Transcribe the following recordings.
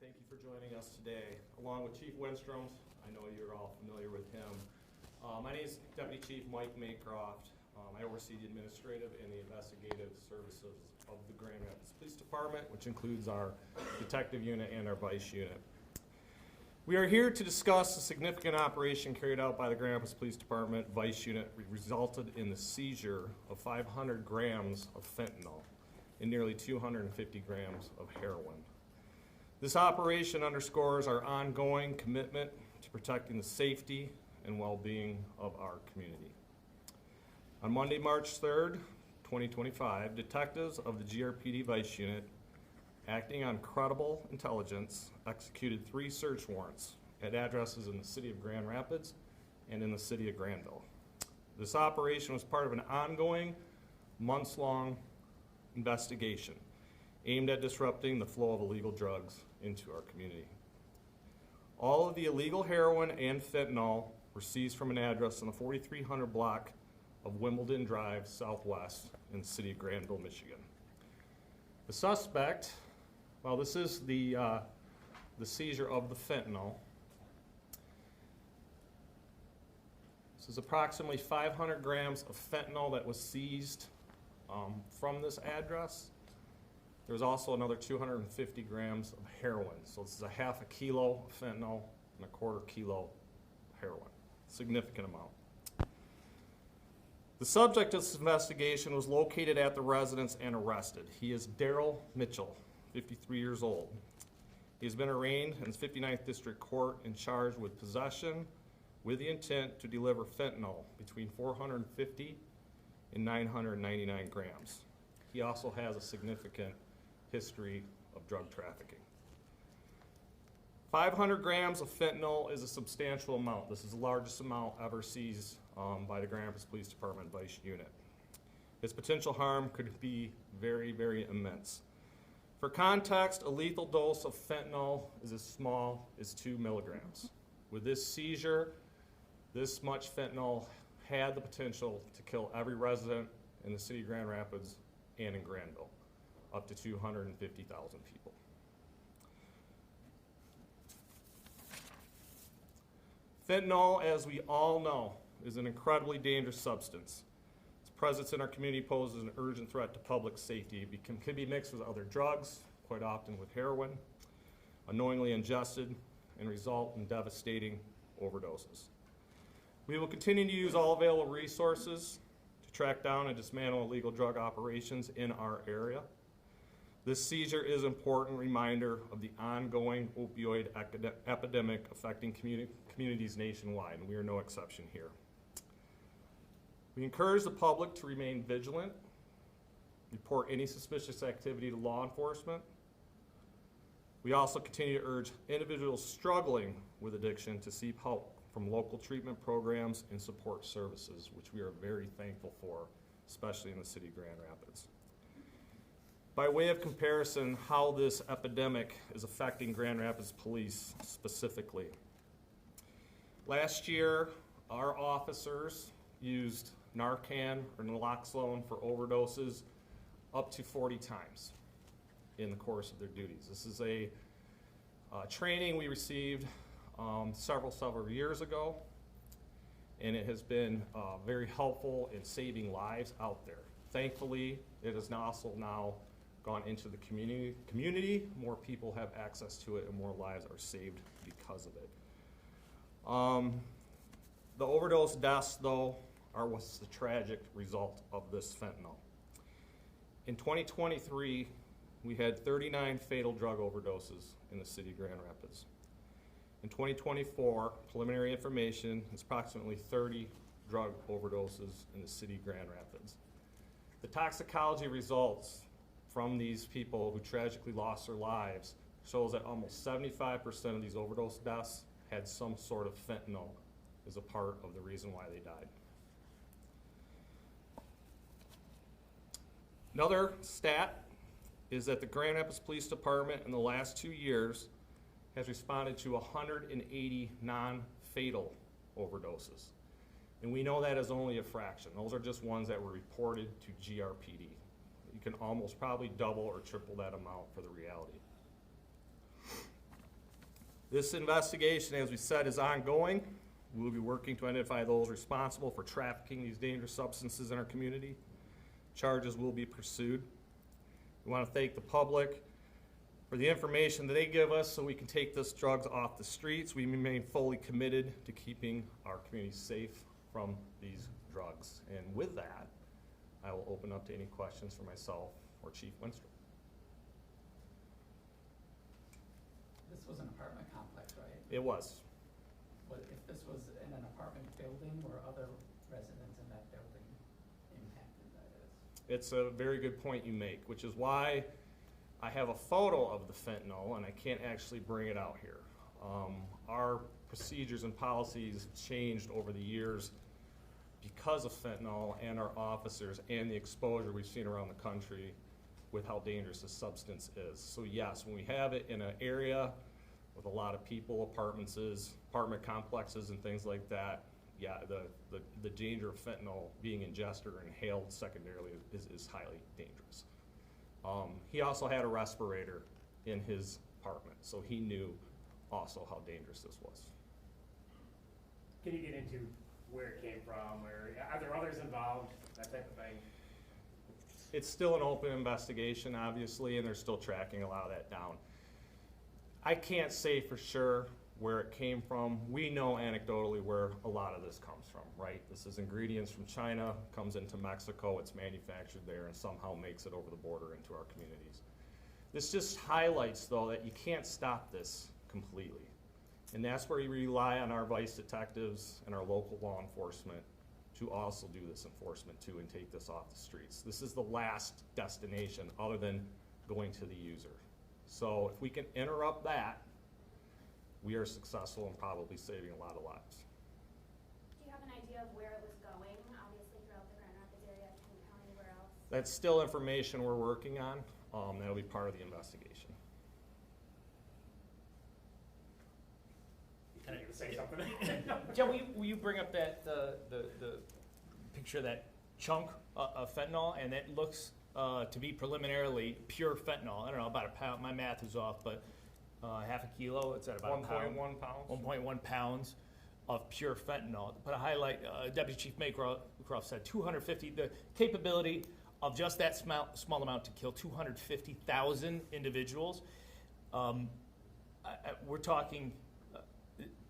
Thank you for joining us today. Along with Chief Winstrom, I know you're all familiar with him. My name is Deputy Chief Mike Maycroft. I oversee the administrative and the investigative services of the Grand Rapids Police Department, which includes our detective unit and our vice unit. We are here to discuss a significant operation carried out by the Grand Rapids Police Department vice unit resulted in the seizure of 500 grams of fentanyl and nearly 250 grams of heroin. This operation underscores our ongoing commitment to protecting the safety and well-being of our community. On Monday, March 3rd, 2025, detectives of the GRPD Vice Unit, acting on credible intelligence, executed 3 search warrants at addresses in the city of Grand Rapids and in the city of Granville. This operation was part of an ongoing, months-long investigation aimed at disrupting the flow of illegal drugs into our community. All of the illegal heroin and fentanyl were seized from an address on the 4300 block of Wimbledon Drive Southwest in the city of Granville, Michigan. The suspect, well, this is the seizure of the fentanyl. This is approximately 500 grams of fentanyl that was seized from this address. There was also another 250 grams of heroin. So this is a half a kilo of fentanyl and a quarter kilo heroin. Significant amount. The subject of this investigation was located at the residence and arrested. He is Daryl Mitchell, 53 years old. He has been arraigned in the 59th District Court and charged with possession with the intent to deliver fentanyl between 450 and 999 grams. He also has a significant history of drug trafficking. 500 grams of fentanyl is a substantial amount. This is the largest amount ever seized by the Grand Rapids Police Department Vice Unit. Its potential harm could be very, very immense. For context, a lethal dose of fentanyl is as small as 2 milligrams. With this seizure, this much fentanyl had the potential to kill every resident in the city of Grand Rapids and in Granville, up to 250,000 people. Fentanyl, as we all know, is an incredibly dangerous substance. Its presence in our community poses an urgent threat to public safety. It can be mixed with other drugs, quite often with heroin, unknowingly ingested, and result in devastating overdoses. We will continue to use all available resources to track down and dismantle illegal drug operations in our area. This seizure is an important reminder of the ongoing opioid epidemic affecting communities nationwide, and we are no exception here. We encourage the public to remain vigilant, report any suspicious activity to law enforcement. We also continue to urge individuals struggling with addiction to seek help from local treatment programs and support services, which we are very thankful for, especially in the city of Grand Rapids. By way of comparison, how this epidemic is affecting Grand Rapids Police specifically. Last year, our officers used Narcan or naloxone for overdoses up to 40 times in the course of their duties. This is a training we received several years ago, and it has been very helpful in saving lives out there. Thankfully, it has also now gone into the community. More people have access to it and more lives are saved because of it. The overdose deaths, though, are what's the tragic result of this fentanyl. In 2023, we had 39 fatal drug overdoses in the city of Grand Rapids. In 2024, preliminary information is approximately 30 drug overdoses in the city of Grand Rapids. The toxicology results from these people who tragically lost their lives shows that almost 75% of these overdose deaths had some sort of fentanyl as a part of the reason why they died. Another stat is that the Grand Rapids Police Department in the last 2 years has responded to 180 non-fatal overdoses. And we know that is only a fraction. Those are just ones that were reported to GRPD. You can almost probably double or triple that amount for the reality. This investigation, as we said, is ongoing. We'll be working to identify those responsible for trafficking these dangerous substances in our community. Charges will be pursued. We want to thank the public for the information that they give us so we can take these drugs off the streets. We remain fully committed to keeping our community safe from these drugs. And with that, I will open up to any questions for myself or Chief Winstrup. This was an apartment complex, right? It was. What if this was in an apartment building, were other residents in that building impacted by this? It's a very good point you make, which is why I have a photo of the fentanyl and I can't actually bring it out here. Our procedures and policies changed over the years because of fentanyl and our officers and the exposure we've seen around the country with how dangerous this substance is. So yes, when we have it in an area with a lot of people, apartment complexes and things like that, yeah, the danger of fentanyl being ingested or inhaled secondarily is highly dangerous. He also had a respirator in his apartment, so he knew also how dangerous this was. Can you get into where it came from, or are there others involved, that type of thing? It's still an open investigation, obviously, and they're still tracking a lot of that down. I can't say for sure where it came from. We know anecdotally where a lot of this comes from, right? This is ingredients from China, comes into Mexico, it's manufactured there, and somehow makes it over the border into our communities. This just highlights, though, that you can't stop this completely. And that's where you rely on our vice detectives and our local law enforcement to also do this enforcement too and take this off the streets. This is the last destination other than going to the user. So if we can interrupt that, we are successful in probably saving a lot of lives. Do you have an idea of where it was going? Obviously throughout the Grand Rapids area, can you tell me where else? That's still information we're working on. That'll be part of the investigation. Can I say something? Jen, will you bring up that the picture of that chunk of fentanyl, and it looks to be preliminarily pure fentanyl. I don't know, about a pound. My math is off, but half a kilo. It's at about 1.1 pounds. 1.1 pounds of pure fentanyl. To put a highlight, Deputy Chief Maycroft said 250. The capability of just that small amount to kill 250,000 individuals. We're talking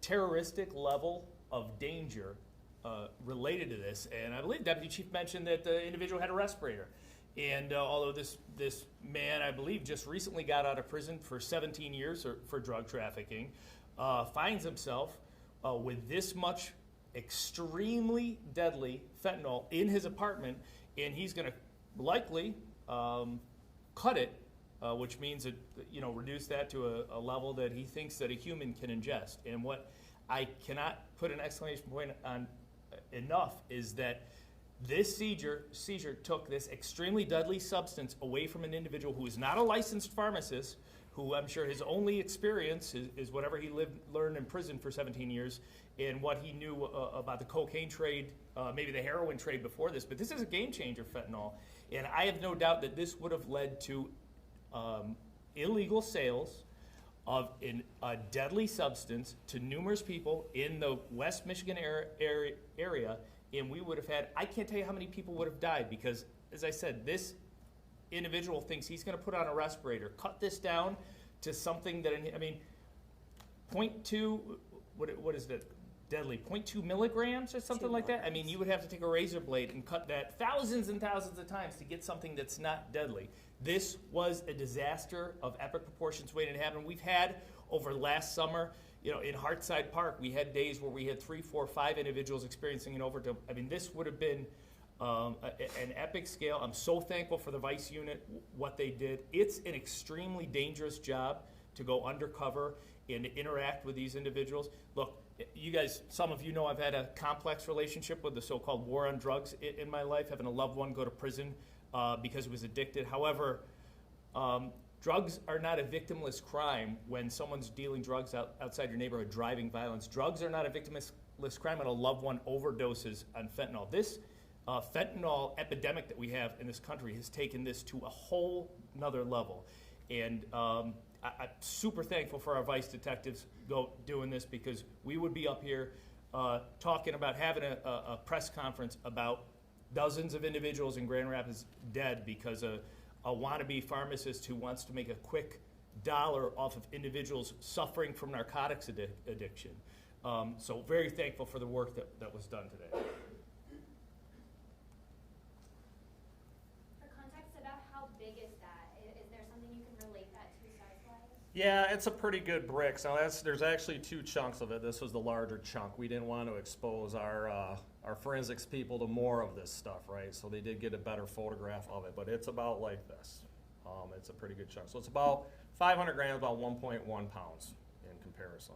terroristic level of danger related to this, and I believe Deputy Chief mentioned that the individual had a respirator. And although this man, I believe, just recently got out of prison for 17 years for drug trafficking, finds himself with this much extremely deadly fentanyl in his apartment, and he's going to likely cut it, which means that, reduce that to a level that he thinks that a human can ingest. And what I cannot put an exclamation point on enough is that this seizure took this extremely deadly substance away from an individual who is not a licensed pharmacist, who I'm sure his only experience is whatever he learned in prison for 17 years and what he knew about the cocaine trade, maybe the heroin trade before this. But this is a game changer, fentanyl. And I have no doubt that this would have led to illegal sales of a deadly substance to numerous people in the West Michigan area, and we would have had, I can't tell you how many people would have died because, as I said, this individual thinks he's going to put on a respirator, cut this down to something that, 0.2, what is that, deadly, 0.2 milligrams or something like that? I mean, you would have to take a razor blade and cut that thousands and thousands of times to get something that's not deadly. This was a disaster of epic proportions waiting to happen. We've had, over last summer, in Hartside Park, we had days where we had 3, 4, 5 individuals experiencing an overdose. I mean, this would have been an epic scale. I'm so thankful for the Vice Unit, what they did. It's an extremely dangerous job to go undercover and to interact with these individuals. Look, you guys, some of you know I've had a complex relationship with the so-called war on drugs in my life, having a loved one go to prison because he was addicted. However, drugs are not a victimless crime when someone's dealing drugs outside your neighborhood, driving violence. Drugs are not a victimless crime when a loved one overdoses on fentanyl. This fentanyl epidemic that we have in this country has taken this to a whole nother level. And I'm super thankful for our vice detectives doing this, because we would be up here talking about having a press conference about dozens of individuals in Grand Rapids dead because a wannabe pharmacist who wants to make a quick dollar off of individuals suffering from narcotics addiction. So very thankful for the work that was done today. For context about how big is that? Is there something you can relate that to size-wise? Yeah, it's a pretty good brick. So there's actually 2 chunks of it. This was the larger chunk. We didn't want to expose our forensics people to more of this stuff, right? So they did get a better photograph of it, but it's about like this. It's a pretty good chunk. So it's about 500 grams, about 1.1 pounds in comparison.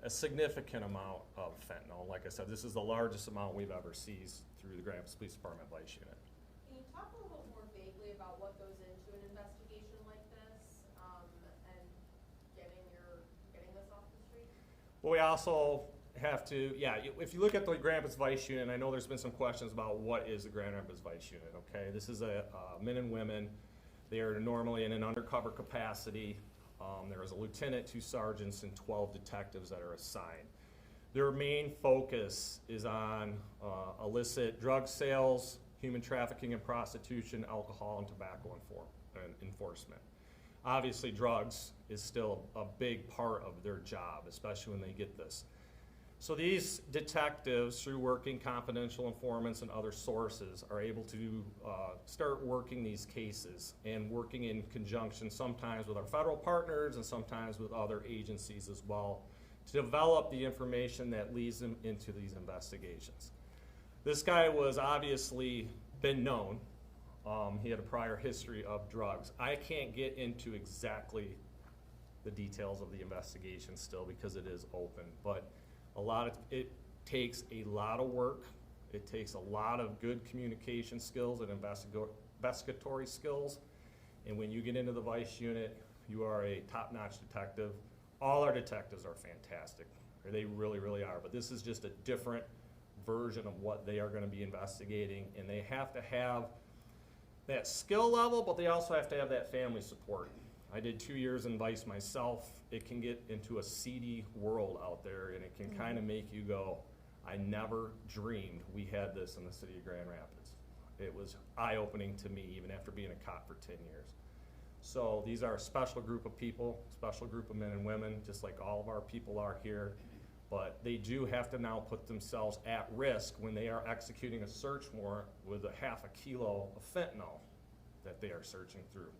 A significant amount of fentanyl. Like I said, this is the largest amount we've ever seized through the Grand Rapids Police Department Vice Unit. Can you talk a little bit more vaguely about what goes into an investigation like this, and getting this off the street? Well, we also have to, if you look at the Grand Rapids Vice Unit, I know there's been some questions about what is the Grand Rapids Vice Unit, okay? This is men and women. They are normally in an undercover capacity. There is a lieutenant, 2 sergeants, and 12 detectives that are assigned. Their main focus is on illicit drug sales, human trafficking and prostitution, alcohol and tobacco enforcement. Obviously, drugs is still a big part of their job, especially when they get this. So these detectives, through working confidential informants and other sources, are able to start working these cases and working in conjunction sometimes with our federal partners and sometimes with other agencies as well to develop the information that leads them into these investigations. This guy was obviously been known. He had a prior history of drugs. I can't get into exactly the details of the investigation still because it is open, but it takes a lot of work. It takes a lot of good communication skills and investigatory skills. And when you get into the Vice Unit, you are a top-notch detective. All our detectives are fantastic. They really, really are. But this is just a different version of what they are going to be investigating. And they have to have that skill level, but they also have to have that family support. I did 2 years in Vice myself. It can get into a seedy world out there, and it can kind of make you go, I never dreamed we had this in the city of Grand Rapids. It was eye-opening to me, even after being a cop for 10 years. So these are a special group of people, special group of men and women, just like all of our people are here. But they do have to now put themselves at risk when they are executing a search warrant with a half a kilo of fentanyl that they are searching through.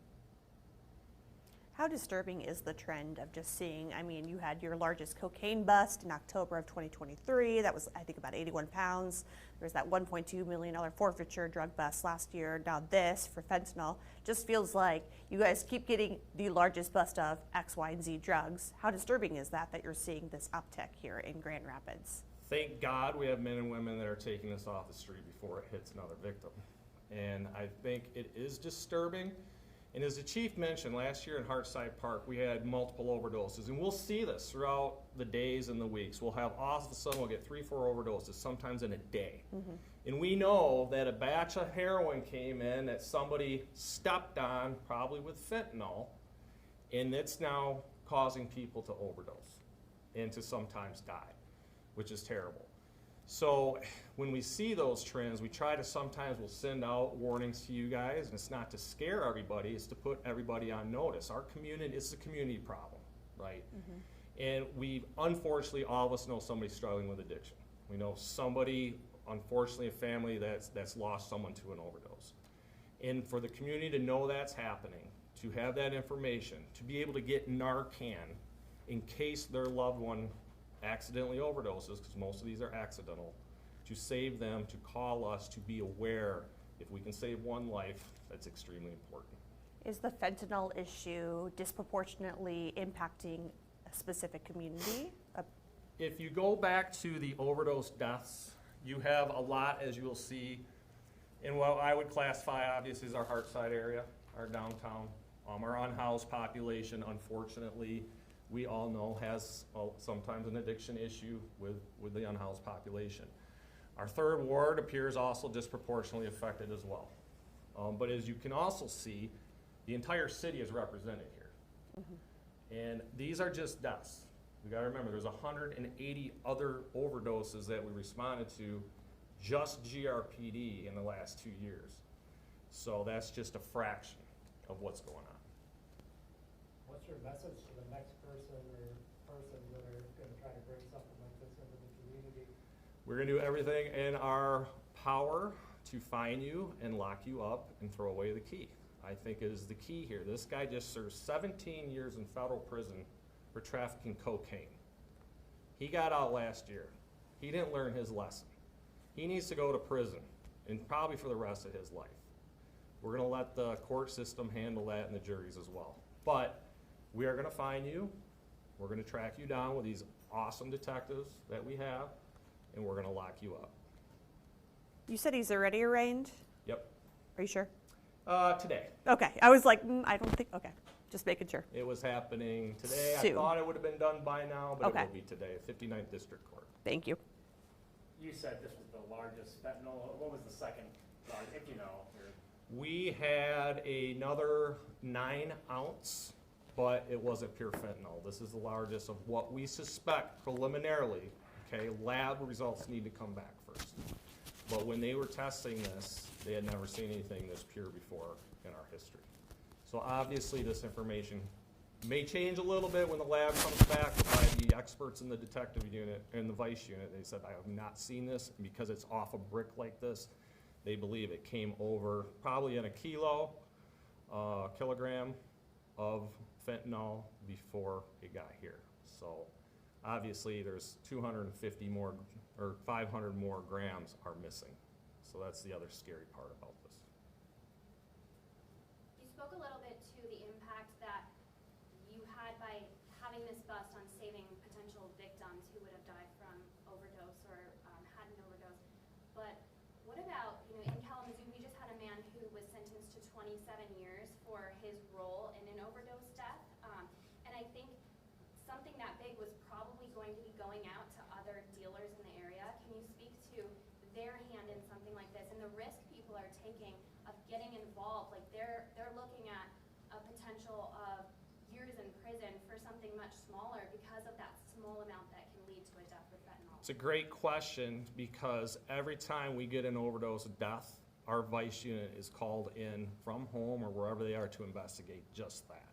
How disturbing is the trend of just seeing, I mean, you had your largest cocaine bust in October of 2023. That was, I think, about 81 pounds. There was that $1.2 million forfeiture drug bust last year. Now this for fentanyl just feels like you guys keep getting the largest bust of X, Y, and Z drugs. How disturbing is that you're seeing this uptick here in Grand Rapids? Thank God we have men and women that are taking this off the street before it hits another victim. And I think it is disturbing. And as the chief mentioned, last year in Hartside Park, we had multiple overdoses. And we'll see this throughout the days and the weeks. We'll have, all of a sudden, we'll get 3-4 overdoses, sometimes in a day. Mm-hmm. And we know that a batch of heroin came in that somebody stepped on, probably with fentanyl, and it's now causing people to overdose and to sometimes die, which is terrible. So when we see those trends, we try to sometimes we'll send out warnings to you guys, and it's not to scare everybody, it's to put everybody on notice. Our community, it's a community problem, right? Mm-hmm. And we, unfortunately, all of us know somebody struggling with addiction. We know somebody, unfortunately, a family that's lost someone to an overdose. And for the community to know that's happening, to have that information, to be able to get Narcan in case their loved one accidentally overdoses, because most of these are accidental, to save them, to call us, to be aware. If we can save one life, that's extremely important. Is the fentanyl issue disproportionately impacting a specific community? If you go back to the overdose deaths, you have a lot, as you will see, in what I would classify obviously as our Hartside area, our downtown. Our unhoused population, unfortunately, we all know has sometimes an addiction issue with the unhoused population. Our third ward appears also disproportionately affected as well. But as you can also see, the entire city is represented here. And these are just deaths. We gotta remember, there's 180 other overdoses that we responded to, just GRPD in the last 2 years. So that's just a fraction of what's going on. What's your message to the next person or persons that are gonna try to bring something like this into the community? We're gonna do everything in our power to fine you and lock you up and throw away the key. I think is the key here. This guy just served 17 years in federal prison for trafficking cocaine. He got out last year. He didn't learn his lesson. He needs to go to prison, and probably for the rest of his life. We're gonna let the court system handle that and the juries as well. But we are gonna fine you, we're gonna track you down with these awesome detectives that we have, and we're gonna lock you up. You said he's already arraigned? Yep. Are you sure? Today. Okay, I was like, I don't think, okay, just making sure. It was happening today. I Soon. thought it would have been done by now, but Okay. it will be today, 59th District Court. Thank you. You said this was the largest fentanyl, what was the second largest, if you know? We had another 9 ounce, but it wasn't pure fentanyl. This is the largest of what we suspect preliminarily. Okay, lab results need to come back first. But when they were testing this, they had never seen anything this pure before in our history. So obviously this information may change a little bit when the lab comes back by the experts in the detective unit and the vice unit. They said, I have not seen this, and because it's off a brick like this, they believe it came over probably in a kilogram of fentanyl before it got here. So obviously there's 250 more or 500 more grams are missing. So that's the other scary part about this. You spoke a little bit to the impact that you had by having this bust on saving potential victims who would have died from overdose or had an overdose. But what about, in Kalamazoo, we just had a man who was sentenced to 27 years for his role in an overdose death. And I think something that big was probably going to be going out to other dealers in the area. Can you speak to their hand in something like this and the risk people are taking of getting involved? Like they're looking at a potential of years in prison for something much smaller because of that small amount that can lead to a death with fentanyl. It's a great question because every time we get an overdose death, our vice unit is called in from home or wherever they are to investigate just that.